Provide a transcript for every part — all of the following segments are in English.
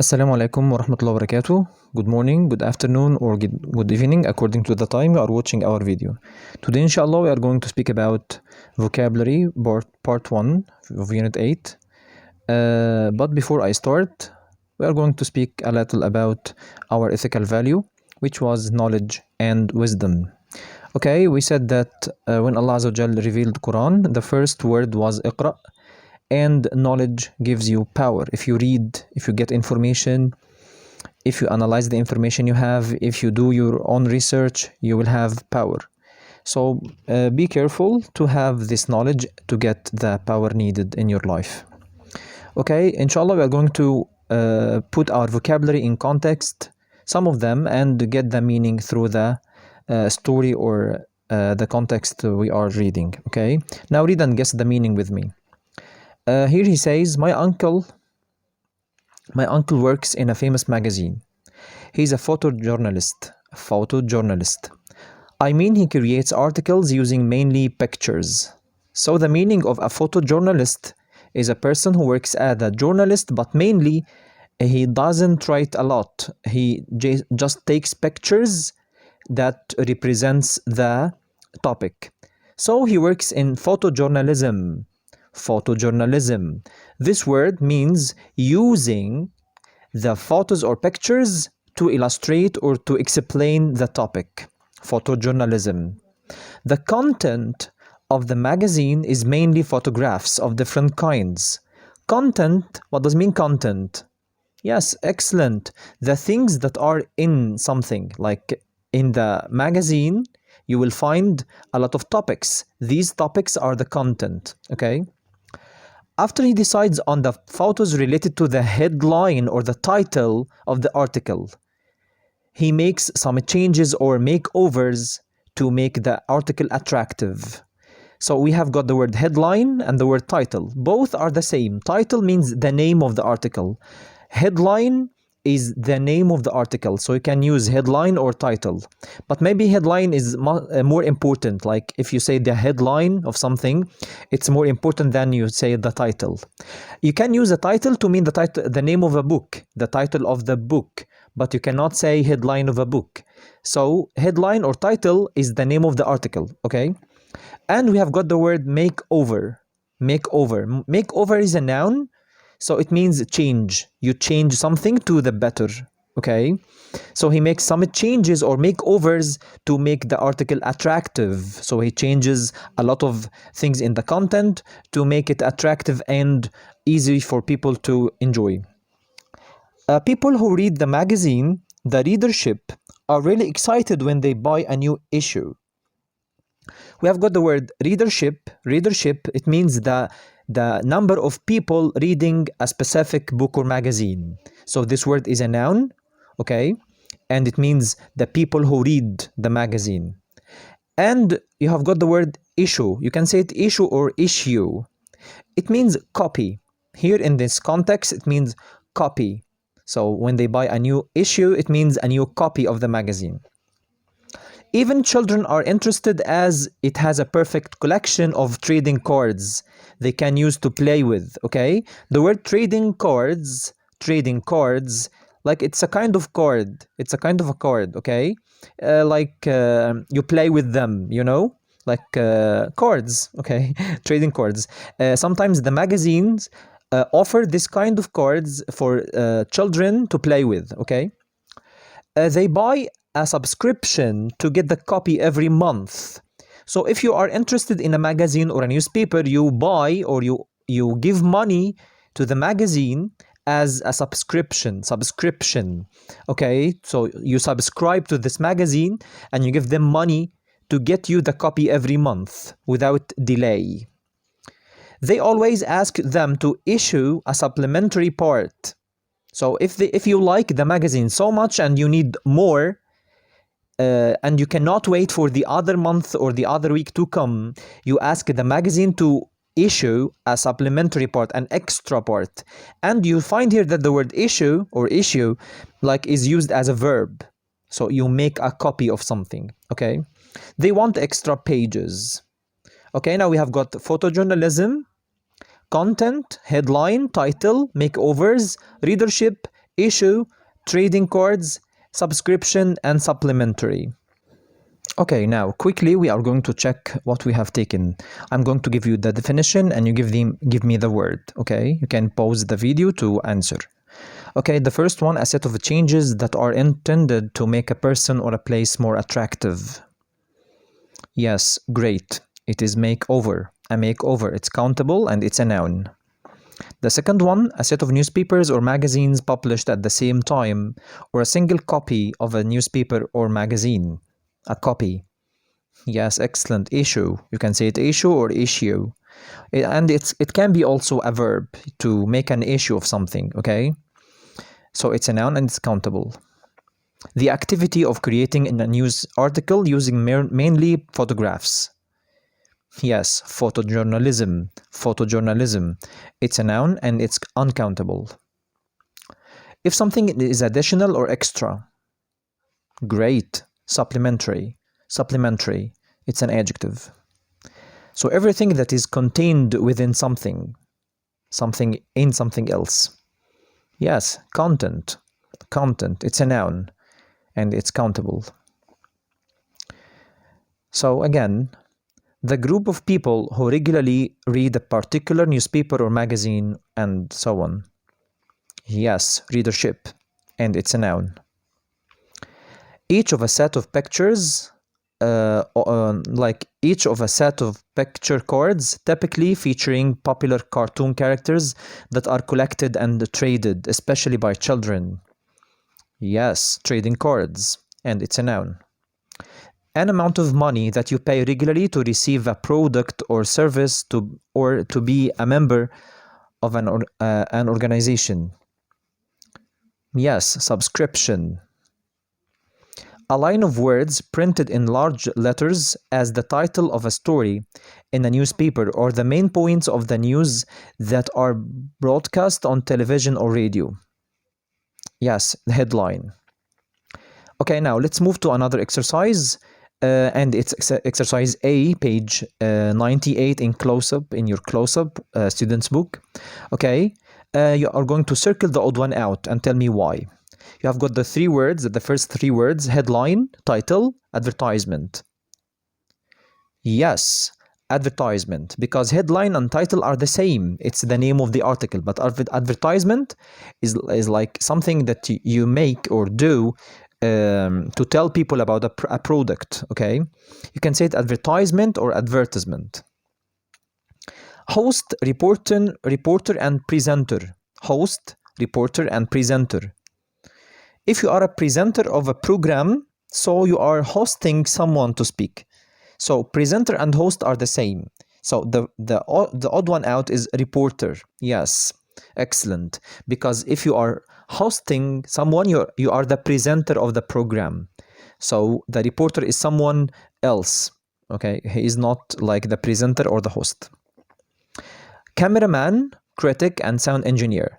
Assalamu alaikum wa rahmatullahi wa barakatuh. Good morning, good afternoon, or good evening, according to the time you are watching our video. Today, inshallah, we are going to speak about vocabulary, part 1 of Unit 8. But before I start, we are going to speak a little about our ethical value, which was knowledge and wisdom. Okay, we said that when Allah Azza wa Jal revealed Quran, the first word was Iqra, and knowledge gives you power. If you read, if you get information, if you analyze the information you have, if you do your own research, you will have power. So be careful to have this knowledge to get the power needed in your life. Okay, inshallah, we are going to put our vocabulary in context, some of them, and get the meaning through the story or the context we are reading. Okay, now read and guess the meaning with me. Here he says, my uncle works in a famous magazine. He's a photojournalist. I mean, he creates articles using mainly pictures. So the meaning of a photojournalist is a person who works as a journalist, but mainly he doesn't write a lot. He just takes pictures that represents the topic. So he works in photojournalism. This word means using the photos or pictures to illustrate or to explain the topic. Photojournalism. The content of the magazine is mainly photographs of different kinds. Content, what does mean content? Yes, excellent. The things that are in something, like in the magazine, you will find a lot of topics. These topics are the content, okay? After he decides on the photos related to the headline or the title of the article, he makes some changes or makeovers to make the article attractive. So we have got the word headline and the word title. Both are the same. Title means the name of the article. Headline is the name of the article, so you can use headline or title. But maybe headline is more important. Like if you say the headline of something, it's more important than you say the title. You can use a title to mean the name of a book, the title of the book, but you cannot say headline of a book. So headline or title is the name of the article, okay? And we have got the word makeover. Makeover is a noun. So it means change. You change something to the better, okay? So he makes some changes or makeovers to make the article attractive. So he changes a lot of things in the content to make it attractive and easy for people to enjoy. People who read the magazine, the readership, are really excited when they buy a new issue. We have got the word readership. Readership, it means the number of people reading a specific book or magazine. So this word is a noun, okay? And it means the people who read the magazine. And you have got the word issue. You can say it issue or issue. It means copy. Here in this context, it means copy. So when they buy a new issue, it means a new copy of the magazine. Even children are interested as it has a perfect collection of trading cards they can use to play with, okay? The word trading cards, like it's a kind of card. It's a kind of a card, okay? You play with them, you know? Like cards, okay? Trading cards. Sometimes the magazines offer this kind of cards for children to play with, okay? They buy a subscription to get the copy every month. So if you are interested in a magazine or a newspaper, you buy or you give money to the magazine as a subscription, okay? So you subscribe to this magazine and you give them money to get you the copy every month without delay. They always ask them to issue a supplementary part. So if you like the magazine so much and you need more, and you cannot wait for the other month or the other week to come, you ask the magazine to issue a supplementary part, an extra part. And you find here that the word issue or issue like is used as a verb. So you make a copy of something, okay? They want extra pages. Okay, now we have got photojournalism, content, headline, title, makeovers, readership, issue, trading cards, subscription, and supplementary. Okay, now quickly we are going to check what we have taken. I'm going to give you the definition and you give me the word, okay? You can pause the video to answer. Okay, the first one, a set of changes that are intended to make a person or a place more attractive. Yes, great. It is makeover. A makeover. It's countable and it's a noun. The second one, a set of newspapers or magazines published at the same time, or a single copy of a newspaper or magazine. A copy. Yes, excellent. Issue. You can say it issue or issue. And it can be also a verb to make an issue of something, okay? So it's a noun and it's countable. The activity of creating a news article using mainly photographs. Yes, photojournalism. Photojournalism. It's a noun and it's uncountable. If something is additional or extra. Great. Supplementary. Supplementary. It's an adjective. So everything that is contained within something. Something in something else. Yes, content. Content. It's a noun and it's countable. So again, the group of people who regularly read a particular newspaper or magazine and so on. Yes, readership, and it's a noun. Each of a set of pictures, like each of a set of picture cards, typically featuring popular cartoon characters that are collected and traded, especially by children. Yes, trading cards, and it's a noun. An amount of money that you pay regularly to receive a product or service or to be a member of an organization. Yes, subscription. A line of words printed in large letters as the title of a story in a newspaper or the main points of the news that are broadcast on television or radio. Yes, the headline. Okay, now let's move to another exercise. And it's exercise A, page 98 in close-up, in your close-up student's book. Okay, you are going to circle the odd one out and tell me why. You have got the three words, the first three words, headline, title, advertisement. Yes, advertisement, because headline and title are the same. It's the name of the article, but advertisement is like something that you make or do to tell people about a product, okay? You can say it advertisement or advertisement. Host, reporter and presenter. Host, reporter and presenter. If you are a presenter of a program, so you are hosting someone to speak. So presenter and host are the same. So the odd one out is reporter. Yes, excellent. Because if you are hosting someone, you are the presenter of the program. So the reporter is someone else. Okay, he is not like the presenter or the host. Cameraman, critic, and sound engineer.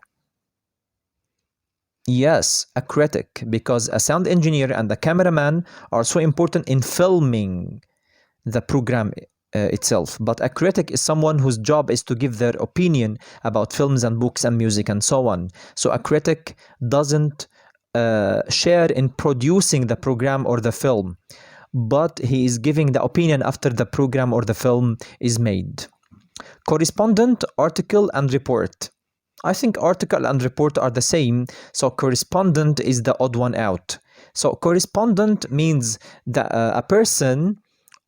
Yes, a critic, because a sound engineer and the cameraman are so important in filming the program itself. But a critic is someone whose job is to give their opinion about films and books and music and so on. So a critic doesn't share in producing the program or the film, but he is giving the opinion after the program or the film is made. Correspondent, article, and report. I think article and report are the same, so correspondent is the odd one out. So correspondent means that a person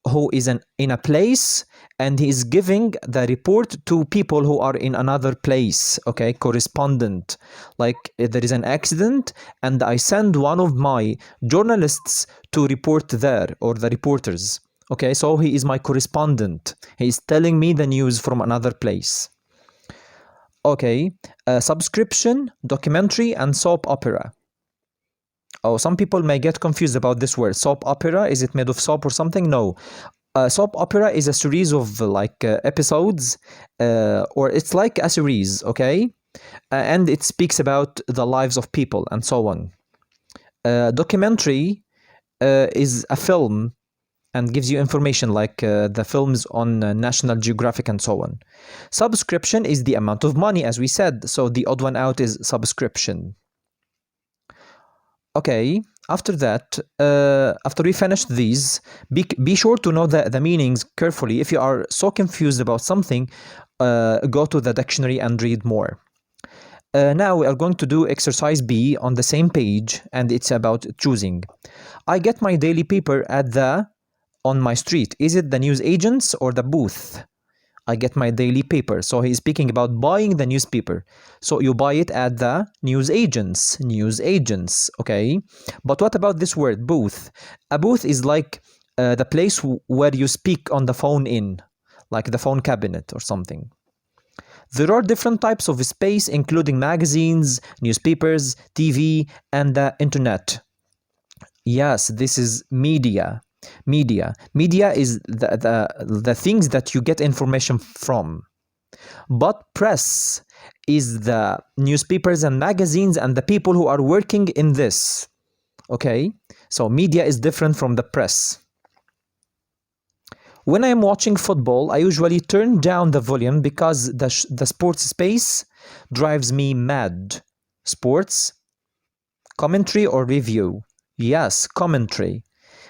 who is in a place and he is giving the report to people who are in another place, okay? Correspondent. Like there is an accident and I send one of my journalists to report there, or the reporters, okay? So he is my correspondent. He is telling me the news from another place. Okay, subscription, documentary, and soap opera. Oh, some people may get confused about this word. Soap opera, is it made of soap or something? No. Soap opera is a series of episodes, or it's like a series, okay? And it speaks about the lives of people and so on. Documentary is a film and gives you information like the films on National Geographic and so on. Subscription is the amount of money, as we said, so the odd one out is subscription. Okay, after that, after we finish these, be sure to know the meanings carefully. If you are so confused about something, go to the dictionary and read more. Now we are going to do exercise B on the same page, and it's about choosing. I get my daily paper on my street. Is it the news agents or the booth? I get my daily paper. So he's speaking about buying the newspaper. So you buy it at the news agents, okay? But what about this word, booth? A booth is like the place where you speak on the phone in, like the phone cabinet or something. There are different types of space, including magazines, newspapers, TV, and the internet. Yes, this is media. Media is the things that you get information from. But press is the newspapers and magazines and the people who are working in this. Okay? So media is different from the press. When I'm watching football, I usually turn down the volume because the sports space drives me mad. Sports, commentary or review? Yes, commentary.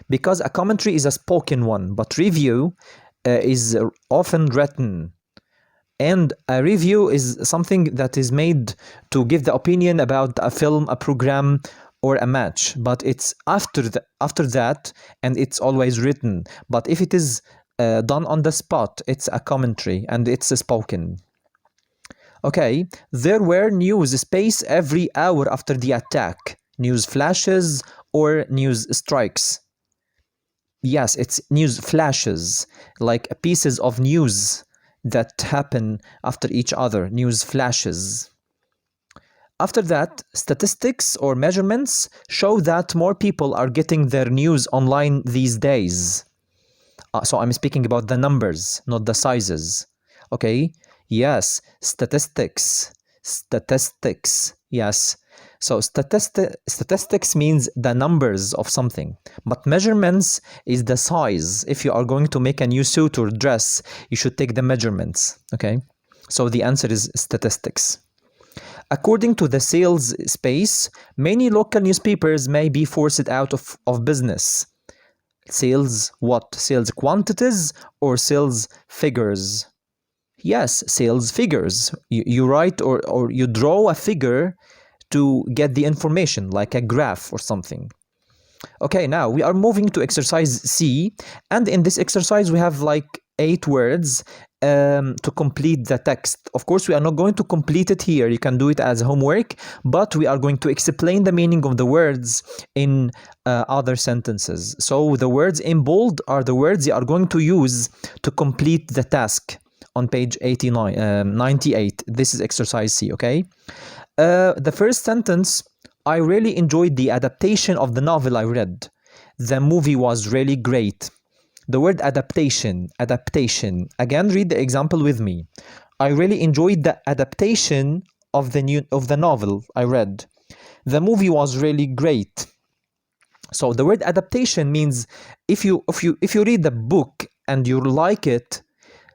Because a commentary is a spoken one, but review is often written. And a review is something that is made to give the opinion about a film, a program, or a match. But it's after that, and it's always written. But if it is done on the spot, it's a commentary, and it's spoken. Okay, there were news space every hour after the attack. News flashes or news strikes. Yes, it's news flashes, like pieces of news that happen after each other, news flashes. After that, statistics or measurements show that more people are getting their news online these days. So I'm speaking about the numbers, not the sizes. Okay? Yes, statistics. Yes. So statistics means the numbers of something, but measurements is the size. If you are going to make a new suit or dress, you should take the measurements, okay? So the answer is statistics. According to the sales space, many local newspapers may be forced out of business. Sales what? Sales quantities or sales figures? Yes, sales figures. You write or you draw a figure to get the information, like a graph or something. Okay, now we are moving to exercise C, and in this exercise we have like 8 words to complete the text. Of course, we are not going to complete it here. You can do it as homework, but we are going to explain the meaning of the words in other sentences. So the words in bold are the words you are going to use to complete the task on page 98. This is exercise C, okay? The first sentence, I really enjoyed the adaptation of the novel I read. The movie was really great. The word adaptation. Again, read the example with me. I really enjoyed the adaptation of the novel I read. The movie was really great. So the word adaptation means if you read the book and you like it,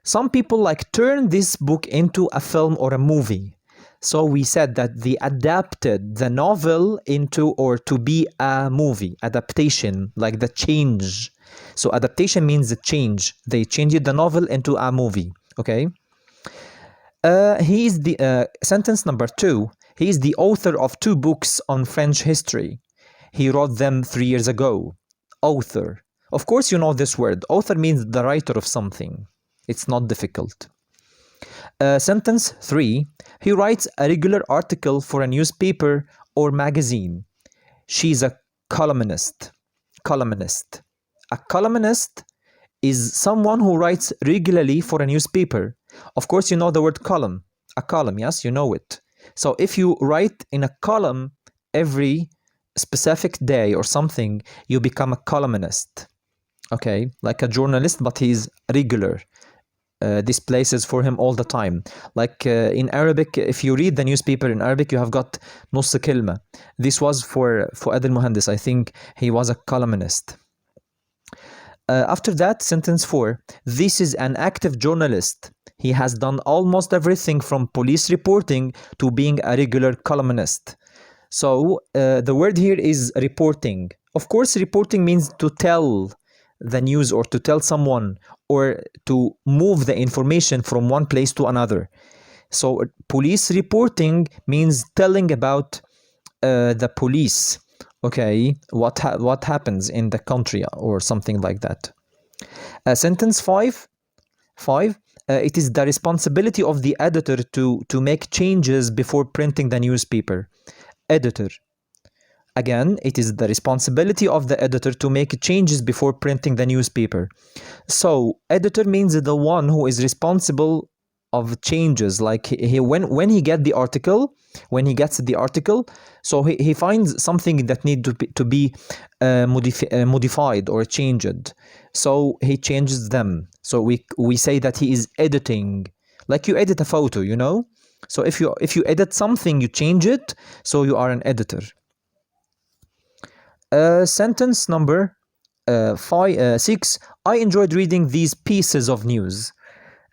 some people like turn this book into a film or a movie. So we said that they adapted the novel into or to be a movie. Adaptation, like the change. So adaptation means the change. They changed the novel into a movie. Okay. He is the sentence number 2. He is the author of 2 books on French history. He wrote them 3 years ago. Author. Of course, you know this word. Author means the writer of something. It's not difficult. Sentence 3. He writes a regular article for a newspaper or magazine. She's a columnist. A columnist is someone who writes regularly for a newspaper. Of course, you know the word column. A column, yes, you know it. So if you write in a column every specific day or something, you become a columnist. Okay, like a journalist, but he's regular. This place is for him all the time. Like in Arabic, if you read the newspaper in Arabic, you have got نص كلمة. This was for Fuad al-Muhandis. I think he was a columnist. After that, sentence 4. This is an active journalist. He has done almost everything from police reporting to being a regular columnist. So the word here is reporting. Of course, reporting means to tell the news or to tell someone or to move the information from one place to another. So police reporting means telling about the police, okay, what happens in the country or something like that. Sentence 5, it is the responsibility of the editor to make changes before printing the newspaper. Editor. Again, it is the responsibility of the editor to make changes before printing the newspaper. So, editor means the one who is responsible of changes. Like when he gets the article, so he finds something that need to be modified or changed. So he changes them. So we say that he is editing, like you edit a photo, you know. So if you edit something, you change it. So you are an editor. Sentence number 6. I enjoyed reading these pieces of news.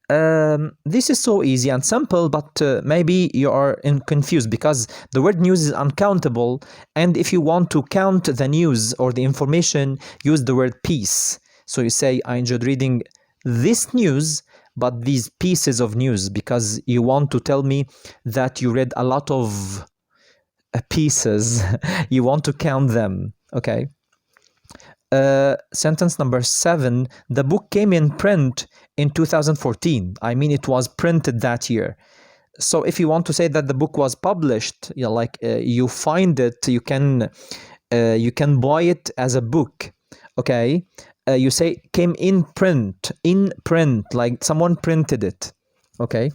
This is so easy and simple, but maybe you are confused because the word news is uncountable, and if you want to count the news or the information, use the word piece. So you say, I enjoyed reading this news, but these pieces of news, because you want to tell me that you read a lot of pieces. You want to count them, okay? Sentence number 7, the book came in print in 2014. I mean, it was printed that year. So if you want to say that the book was published, you know, like you find it, you can buy it as a book, okay? You say came in print, like someone printed it, okay?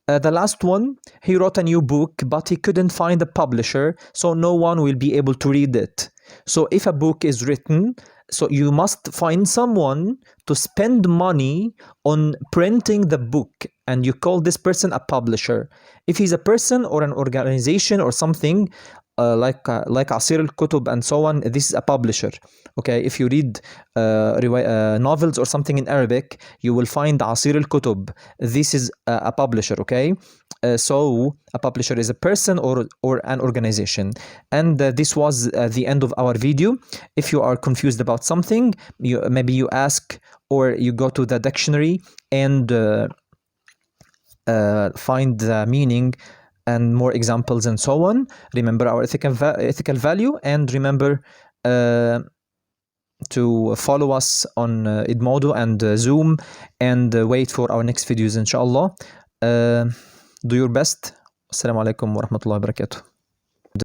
The last one, he wrote a new book, but he couldn't find a publisher, so no one will be able to read it. So if a book is written, so you must find someone to spend money on printing the book, and you call this person a publisher. If he's a person or an organization or something, like Asir al-Kutub and so on, this is a publisher. Okay, if you read novels or something in Arabic, you will find Asir al-Kutub. This is a publisher, okay? So a publisher is a person or an organization. And this was the end of our video. If you are confused about something, maybe you ask or you go to the dictionary and find the meaning and more examples and so on. Remember our ethical value, and remember to follow us on Edmodo and Zoom, and wait for our next videos inshallah. Do your best. Assalamu alaikum wa rahmatullahi wa barakatuh.